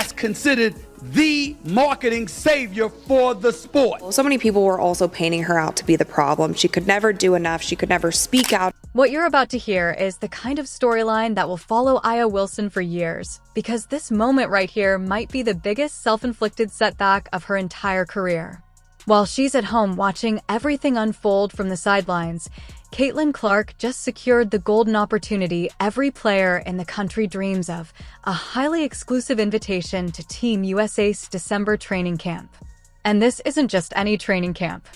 that's considered the marketing savior for the sport. So many people were also painting her out to be the problem. She could never do enough. She could never speak out. What you're about to hear is the kind of storyline that will follow Aya Wilson for years, because this moment right here might be the biggest self-inflicted setback of her entire career. While she's at home watching everything unfold from the sidelines, Caitlin Clark just secured the golden opportunity every player in the country dreams of, a highly exclusive invitation to Team USA's December training camp. And this isn't just any training camp.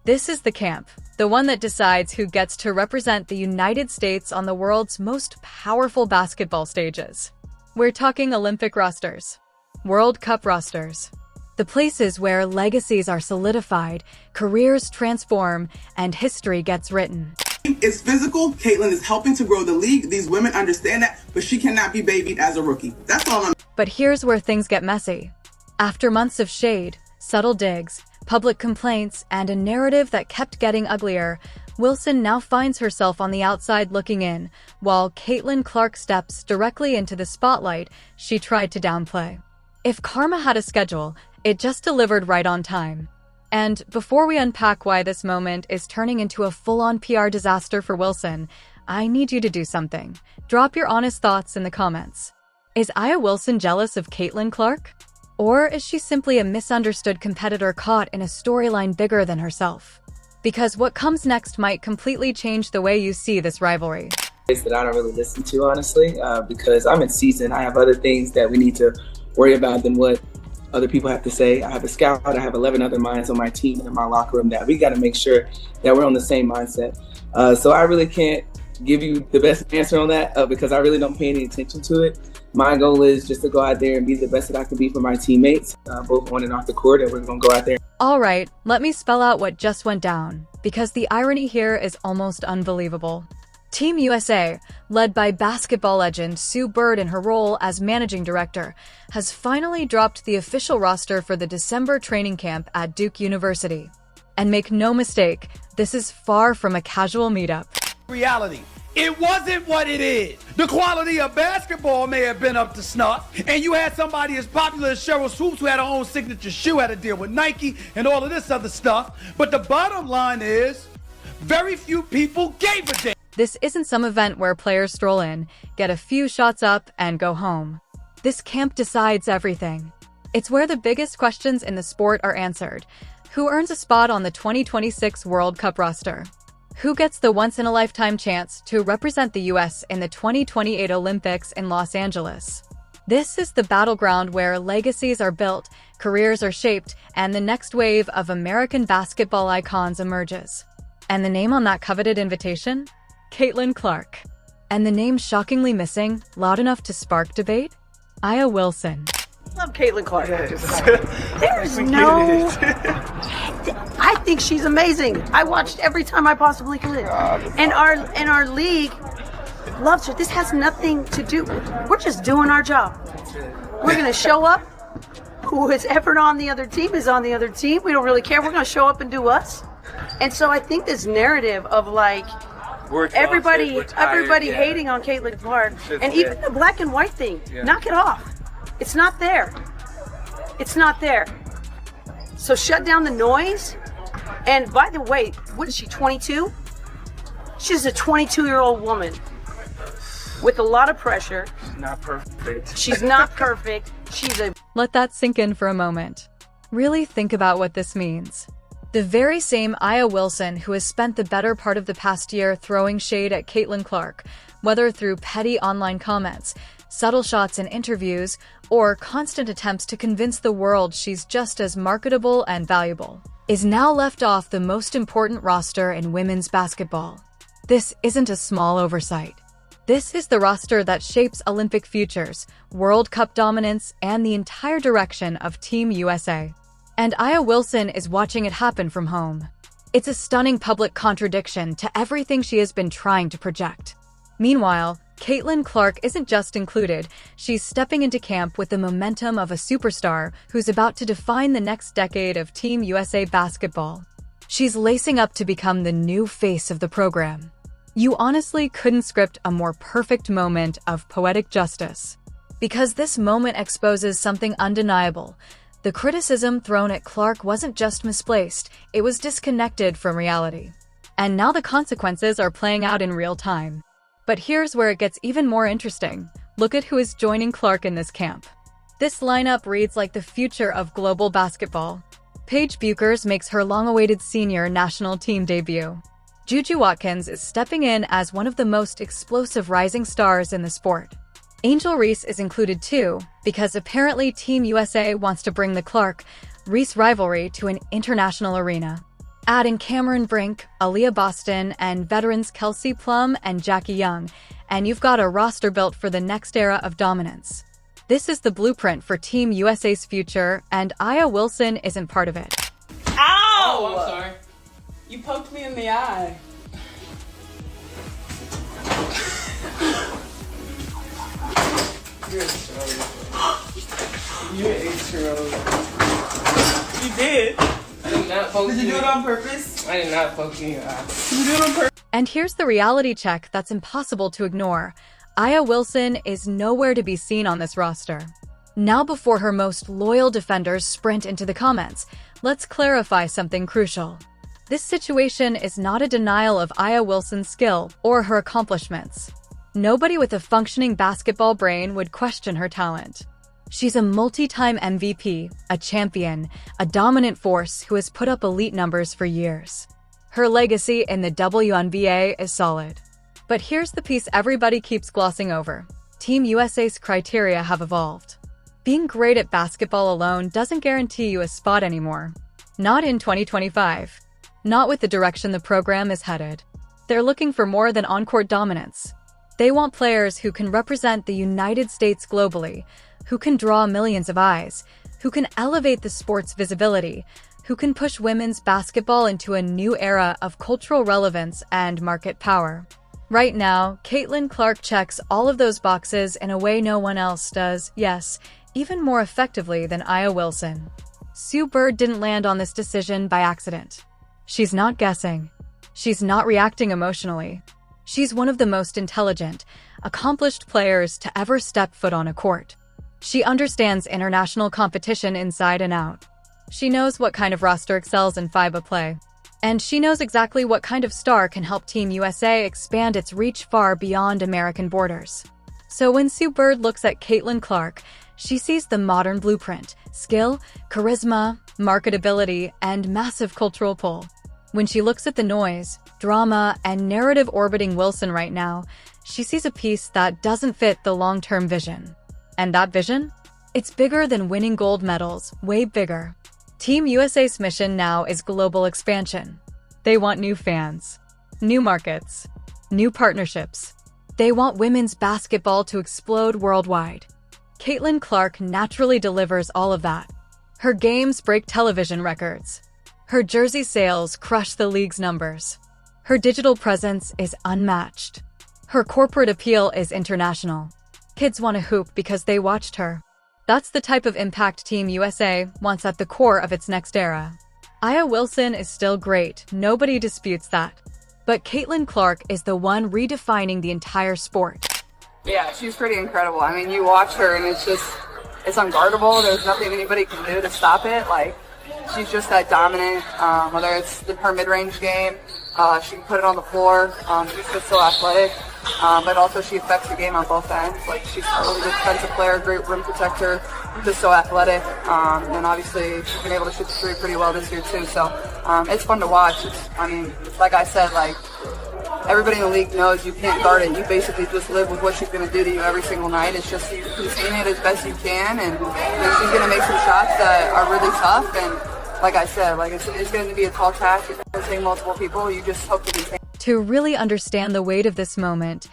This is the camp, the one that decides who gets to represent the United States on the world's most powerful basketball stages. We're talking Olympic rosters, World Cup rosters, the places where legacies are solidified, careers transform, and history gets written. It's physical. Caitlin is helping to grow the league. These women understand that, but she cannot be babied as a rookie. That's all I'm. But here's where things get messy. After months of shade, subtle digs, public complaints, and a narrative that kept getting uglier, Wilson now finds herself on the outside looking in, while Caitlin Clark steps directly into the spotlight she tried to downplay. If karma had a schedule, it just delivered right on time. And before we unpack why this moment is turning into a full-on PR disaster for Wilson, I need you to do something. Drop your honest thoughts in the comments. Is Aya Wilson jealous of Caitlin Clark? Or is she simply a misunderstood competitor caught in a storyline bigger than herself? Because what comes next might completely change the way you see this rivalry. That I don't really listen to, honestly, because I'm in season. I have other things that we need to worry about than what other people have to say. I have a scout, I have 11 other minds on my team and in my locker room that we got to make sure that we're on the same mindset. So I really can't give you the best answer on that because I really don't pay any attention to it. My goal is just to go out there and be the best that I can be for my teammates, both on and off the court, and we're going to go out there. All right, let me spell out what just went down, because the irony here is almost unbelievable. Team USA, led by basketball legend Sue Bird in her role as managing director, has finally dropped the official roster for the December training camp at Duke University. And make no mistake, this is far from a casual meetup. Reality. It wasn't what it is. The quality of basketball may have been up to snuff, and you had somebody as popular as Cheryl Swoops who had her own signature shoe, had to deal with Nike and all of this other stuff. But the bottom line is, very few people gave a damn. This isn't some event where players stroll in, get a few shots up, and go home. This camp decides everything. It's where the biggest questions in the sport are answered. Who earns a spot on the 2026 World Cup roster? Who gets the once-in-a-lifetime chance to represent the U.S. in the 2028 Olympics in Los Angeles? This is the battleground where legacies are built, careers are shaped, and the next wave of American basketball icons emerges. And the name on that coveted invitation? Caitlin Clark. And the name shockingly missing, loud enough to spark debate? Aya Wilson. Love Caitlin Clark. There's no... I think she's amazing. I watched every time I possibly could. And our league loves her. This has nothing to do... We're just doing our job. We're going to show up. Who is ever on the other team is on the other team. We don't really care. We're going to show up and do us. And so I think this narrative of like... Everybody hating on Caitlin Clark, and even the black and white thing, knock it off. It's not there. It's not there. So shut down the noise. And by the way, what is she, 22? She's a 22-year-old woman with a lot of pressure. She's not perfect. She's not perfect. She's a... Let that sink in for a moment. Really think about what this means. The very same Aya Wilson who has spent the better part of the past year throwing shade at Caitlin Clark, whether through petty online comments, subtle shots in interviews, or constant attempts to convince the world she's just as marketable and valuable, is now left off the most important roster in women's basketball. This isn't a small oversight. This is the roster that shapes Olympic futures, World Cup dominance, and the entire direction of Team USA. And Aya Wilson is watching it happen from home. It's a stunning public contradiction to everything she has been trying to project. Meanwhile, Caitlin Clark isn't just included, she's stepping into camp with the momentum of a superstar who's about to define the next decade of Team USA basketball. She's lacing up to become the new face of the program. You honestly couldn't script a more perfect moment of poetic justice. Because this moment exposes something undeniable. The criticism thrown at Clark wasn't just misplaced, it was disconnected from reality. And now the consequences are playing out in real time. But here's where it gets even more interesting. Look at who is joining Clark in this camp. This lineup reads like the future of global basketball. Paige Buchers makes her long-awaited senior national team debut. Juju Watkins is stepping in as one of the most explosive rising stars in the sport. Angel Reese is included too, because apparently Team USA wants to bring the Clark-Reese rivalry to an international arena. Add in Cameron Brink, Aaliyah Boston, and veterans Kelsey Plum and Jackie Young, and you've got a roster built for the next era of dominance. This is the blueprint for Team USA's future, and Aya Wilson isn't part of it. Ow! Oh, I'm sorry. You poked me in the eye. You're a You're a troll. You did. I did not poke you. Did you do it on purpose? I did not poke you in your eye. You did it on purpose. And here's the reality check that's impossible to ignore. Aya Wilson is nowhere to be seen on this roster. Now, before her most loyal defenders sprint into the comments, let's clarify something crucial. This situation is not a denial of Aya Wilson's skill or her accomplishments. Nobody with a functioning basketball brain would question her talent. She's a multi-time MVP, a champion, a dominant force who has put up elite numbers for years. Her legacy in the WNBA is solid. But here's the piece everybody keeps glossing over. Team USA's criteria have evolved. Being great at basketball alone doesn't guarantee you a spot anymore. Not in 2025. Not with the direction the program is headed. They're looking for more than on-court dominance. They want players who can represent the United States globally, who can draw millions of eyes, who can elevate the sport's visibility, who can push women's basketball into a new era of cultural relevance and market power. Right now, Caitlin Clark checks all of those boxes in a way no one else does, yes, even more effectively than Aya Wilson. Sue Bird didn't land on this decision by accident. She's not guessing. She's not reacting emotionally. She's one of the most intelligent, accomplished players to ever step foot on a court. She understands international competition inside and out. She knows what kind of roster excels in FIBA play. And she knows exactly what kind of star can help Team USA expand its reach far beyond American borders. So when Sue Bird looks at Caitlin Clark, she sees the modern blueprint: skill, charisma, marketability, and massive cultural pull. When she looks at the noise, drama, and narrative orbiting Wilson right now, she sees a piece that doesn't fit the long-term vision. And that vision? It's bigger than winning gold medals, way bigger. Team USA's mission now is global expansion. They want new fans, new markets, new partnerships. They want women's basketball to explode worldwide. Caitlin Clark naturally delivers all of that. Her games break television records. Her jersey sales crush the league's numbers. Her digital presence is unmatched. Her corporate appeal is international. Kids want to hoop because they watched her. That's the type of impact Team USA wants at the core of its next era. Aya Wilson is still great, nobody disputes that. But Caitlin Clark is the one redefining the entire sport. Yeah, she's pretty incredible. I mean, you watch her and it's unguardable. There's nothing anybody can do to stop it. Like, she's just that dominant, whether it's her mid-range game, she can put it on the floor. She's just so athletic, but also she affects the game on both ends. Like, she's a really good defensive player, great rim protector, just so athletic, and obviously she's been able to shoot the three pretty well this year too. So it's fun to watch. Like I said, like, everybody in the league knows you can't guard it. You basically just live with what she's going to do to you every single night. It's just you contain it as best you can, and she's going to make some shots that are really tough. And like I said, like it's going to be a tall task. It's going to take multiple people. You just hope to contain. To really understand the weight of this moment,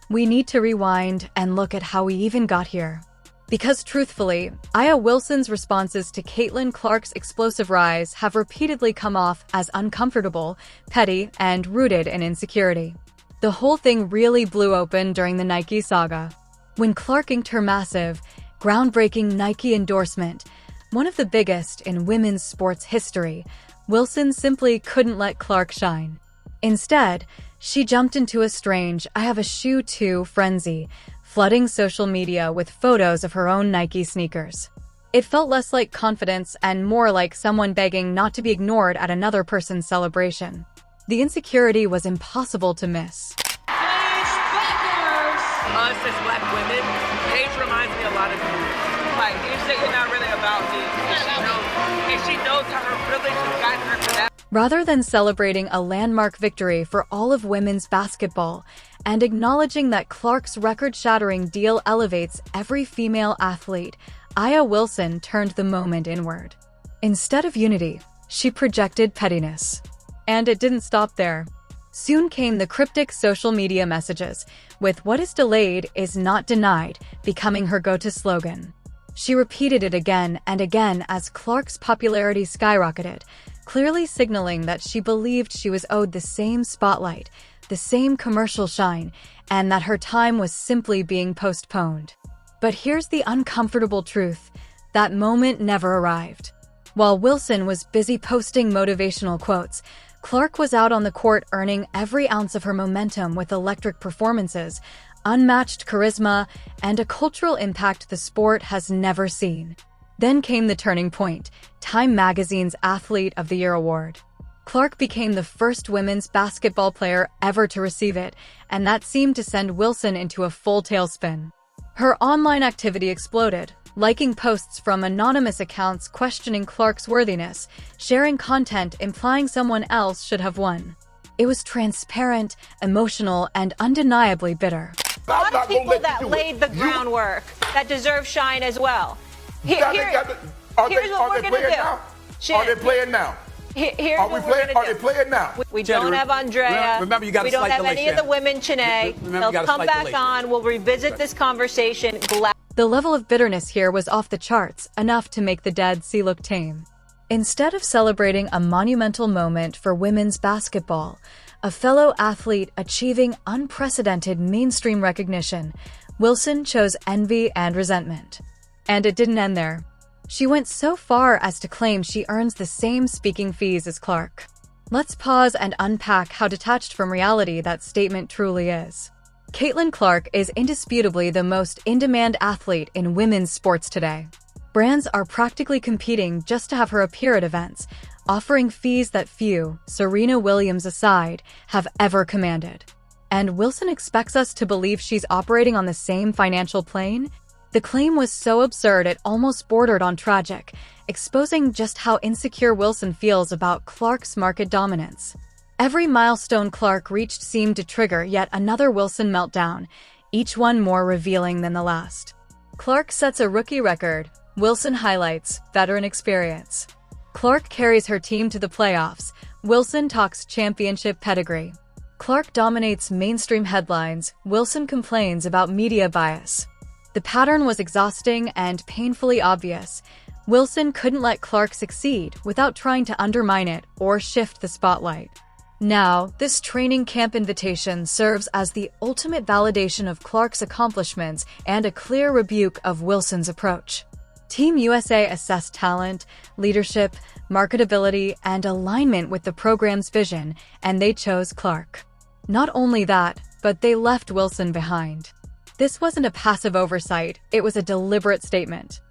we need to rewind and look at how we even got here. Because truthfully, Aya Wilson's responses to Caitlin Clark's explosive rise have repeatedly come off as uncomfortable, petty, and rooted in insecurity. The whole thing really blew open during the Nike saga. When Clark inked her massive, groundbreaking Nike endorsement, one of the biggest in women's sports history, Wilson simply couldn't let Clark shine. Instead, she jumped into a strange "I have a shoe too" frenzy, flooding social media with photos of her own Nike sneakers. It felt less like confidence and more like someone begging not to be ignored at another person's celebration. The insecurity was impossible to miss. Us as black women, Paige reminds me a lot of you. Like, you say you're not really about me, and she knows how her privilege has gotten her to that. Rather than celebrating a landmark victory for all of women's basketball and acknowledging that Clark's record-shattering deal elevates every female athlete, Aya Wilson turned the moment inward. Instead of unity, she projected pettiness. And it didn't stop there. Soon came the cryptic social media messages, with "what is delayed is not denied" becoming her go-to slogan. She repeated it again and again as Clark's popularity skyrocketed, clearly signaling that she believed she was owed the same spotlight, the same commercial shine, and that her time was simply being postponed. But here's the uncomfortable truth: that moment never arrived. While Wilson was busy posting motivational quotes, Clark was out on the court earning every ounce of her momentum with electric performances, unmatched charisma, and a cultural impact the sport has never seen. Then came the turning point: Time Magazine's Athlete of the Year award. Clark became the first women's basketball player ever to receive it, and that seemed to send Wilson into a full tailspin. Her online activity exploded, liking posts from anonymous accounts questioning Clark's worthiness, sharing content implying someone else should have won. It was transparent, emotional, and undeniably bitter. A lot of people that laid the groundwork that deserve shine as well. Here's what we're going to do. Are they playing now? Here's what we're going to do. Are they playing now? We don't have Andrea. Remember, you got we don't have any of the women, Chanae. They'll come back on. We'll revisit this conversation. The level of bitterness here was off the charts, enough to make the Dead Sea look tame. Instead of celebrating a monumental moment for women's basketball, a fellow athlete achieving unprecedented mainstream recognition, Wilson chose envy and resentment. And it didn't end there. She went so far as to claim she earns the same speaking fees as Clark. Let's pause and unpack how detached from reality that statement truly is. Caitlin Clark is indisputably the most in-demand athlete in women's sports today. Brands are practically competing just to have her appear at events, offering fees that few, Serena Williams aside, have ever commanded. And Wilson expects us to believe she's operating on the same financial plane? The claim was so absurd it almost bordered on tragic, exposing just how insecure Wilson feels about Clark's market dominance. Every milestone Clark reached seemed to trigger yet another Wilson meltdown, each one more revealing than the last. Clark sets a rookie record. Wilson highlights veteran experience. Clark carries her team to the playoffs. Wilson talks championship pedigree. Clark dominates mainstream headlines. Wilson complains about media bias. The pattern was exhausting and painfully obvious. Wilson couldn't let Clark succeed without trying to undermine it or shift the spotlight. Now, this training camp invitation serves as the ultimate validation of Clark's accomplishments and a clear rebuke of Wilson's approach. Team USA assessed talent, leadership, marketability, and alignment with the program's vision, and they chose Clark. Not only that, but they left Wilson behind. This wasn't a passive oversight, it was a deliberate statement.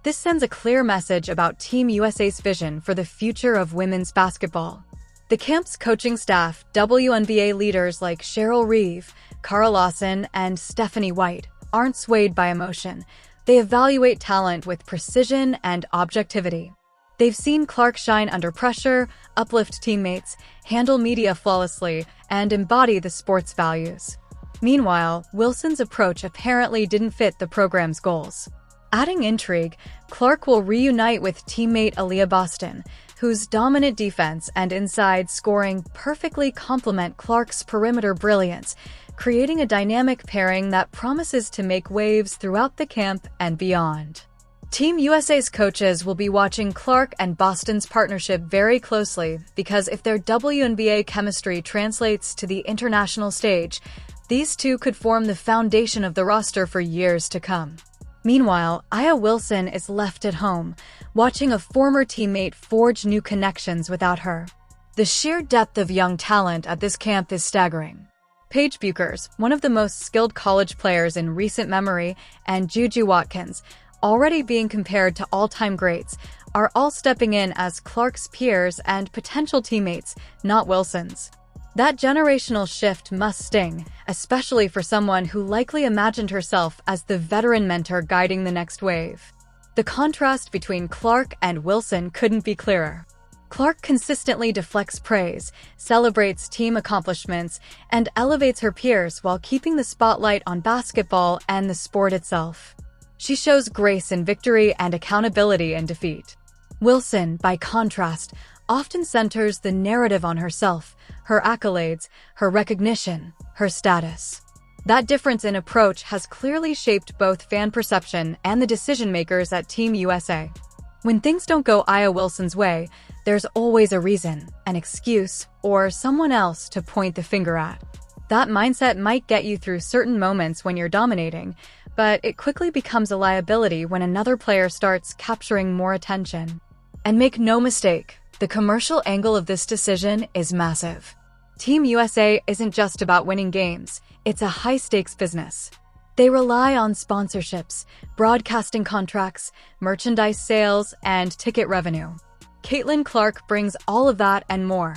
This sends a clear message about Team USA's vision for the future of women's basketball. The camp's coaching staff, WNBA leaders like Cheryl Reeve, Cara Lawson, and Stephanie White, aren't swayed by emotion. They evaluate talent with precision and objectivity. They've seen Clark shine under pressure, uplift teammates, handle media flawlessly, and embody the sport's values. Meanwhile, Wilson's approach apparently didn't fit the program's goals. Adding intrigue, Clark will reunite with teammate Aaliyah Boston, whose dominant defense and inside scoring perfectly complement Clark's perimeter brilliance, creating a dynamic pairing that promises to make waves throughout the camp and beyond. Team USA's coaches will be watching Clark and Boston's partnership very closely because if their WNBA chemistry translates to the international stage, these two could form the foundation of the roster for years to come. Meanwhile, Aya Wilson is left at home, watching a former teammate forge new connections without her. The sheer depth of young talent at this camp is staggering. Paige Buchers, one of the most skilled college players in recent memory, and Juju Watkins, already being compared to all-time greats, are all stepping in as Clark's peers and potential teammates, not Wilson's. That generational shift must sting, especially for someone who likely imagined herself as the veteran mentor guiding the next wave. The contrast between Clark and Wilson couldn't be clearer. Clark consistently deflects praise, celebrates team accomplishments, and elevates her peers while keeping the spotlight on basketball and the sport itself. She shows grace in victory and accountability in defeat. Wilson, by contrast, often centers the narrative on herself, her accolades, her recognition, her status. That difference in approach has clearly shaped both fan perception and the decision-makers at Team USA. When things don't go Aya Wilson's way, there's always a reason, an excuse, or someone else to point the finger at. That mindset might get you through certain moments when you're dominating, but it quickly becomes a liability when another player starts capturing more attention. And make no mistake, the commercial angle of this decision is massive. Team USA isn't just about winning games, it's a high-stakes business. They rely on sponsorships, broadcasting contracts, merchandise sales, and ticket revenue. Caitlin Clark brings all of that and more.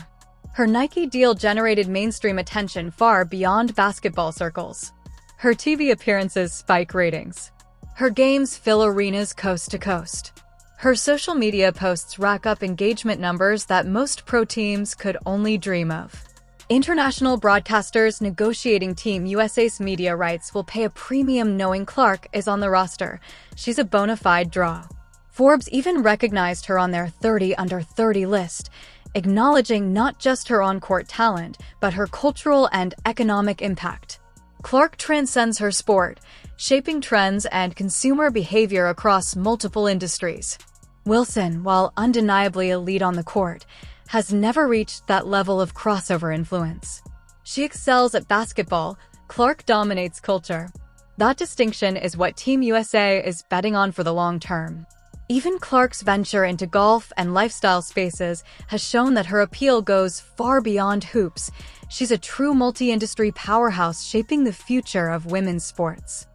Her Nike deal generated mainstream attention far beyond basketball circles. Her TV appearances spike ratings. Her games fill arenas coast to coast. Her social media posts rack up engagement numbers that most pro teams could only dream of. International broadcasters negotiating Team USA's media rights will pay a premium knowing Clark is on the roster. She's a bona fide draw. Forbes even recognized her on their 30 under 30 list, acknowledging not just her on-court talent, but her cultural and economic impact. Clark transcends her sport, shaping trends and consumer behavior across multiple industries. Wilson, while undeniably a lead on the court, has never reached that level of crossover influence. She excels at basketball, Clark dominates culture. That distinction is what Team USA is betting on for the long term. Even Clark's venture into golf and lifestyle spaces has shown that her appeal goes far beyond hoops. She's a true multi-industry powerhouse shaping the future of women's sports.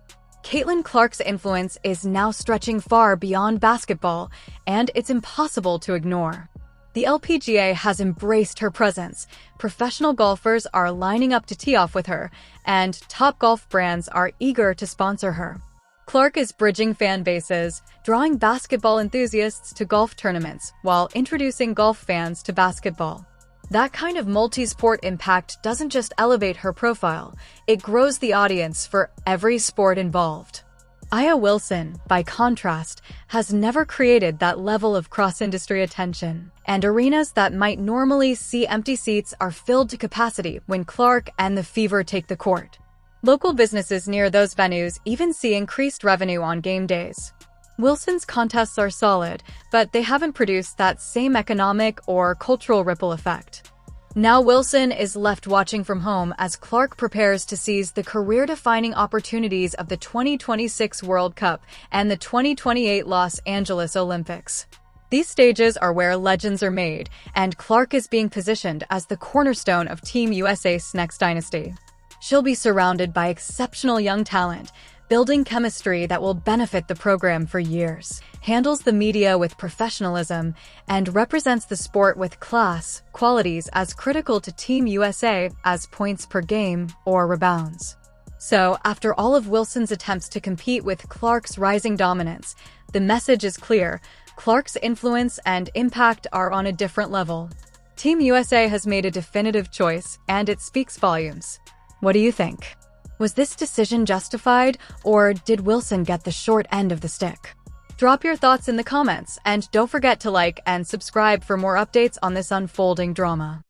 Caitlin Clark's influence is now stretching far beyond basketball, and it's impossible to ignore. The LPGA has embraced her presence, professional golfers are lining up to tee off with her, and top golf brands are eager to sponsor her. Clark is bridging fan bases, drawing basketball enthusiasts to golf tournaments while introducing golf fans to basketball. That kind of multi-sport impact doesn't just elevate her profile, it grows the audience for every sport involved. Aya Wilson, by contrast, has never created that level of cross-industry attention, and arenas that might normally see empty seats are filled to capacity when Clark and the Fever take the court. Local businesses near those venues even see increased revenue on game days. Wilson's contests are solid, but they haven't produced that same economic or cultural ripple effect. Now Wilson is left watching from home as Clark prepares to seize the career-defining opportunities of the 2026 World Cup and the 2028 Los Angeles Olympics. These stages are where legends are made, and Clark is being positioned as the cornerstone of Team USA's next dynasty. She'll be surrounded by exceptional young talent, building chemistry that will benefit the program for years, handles the media with professionalism, and represents the sport with class, qualities as critical to Team USA as points per game or rebounds. So, after all of Wilson's attempts to compete with Clark's rising dominance, the message is clear: Clark's influence and impact are on a different level. Team USA has made a definitive choice, and it speaks volumes. What do you think? Was this decision justified, or did Wilson get the short end of the stick? Drop your thoughts in the comments, and don't forget to like and subscribe for more updates on this unfolding drama.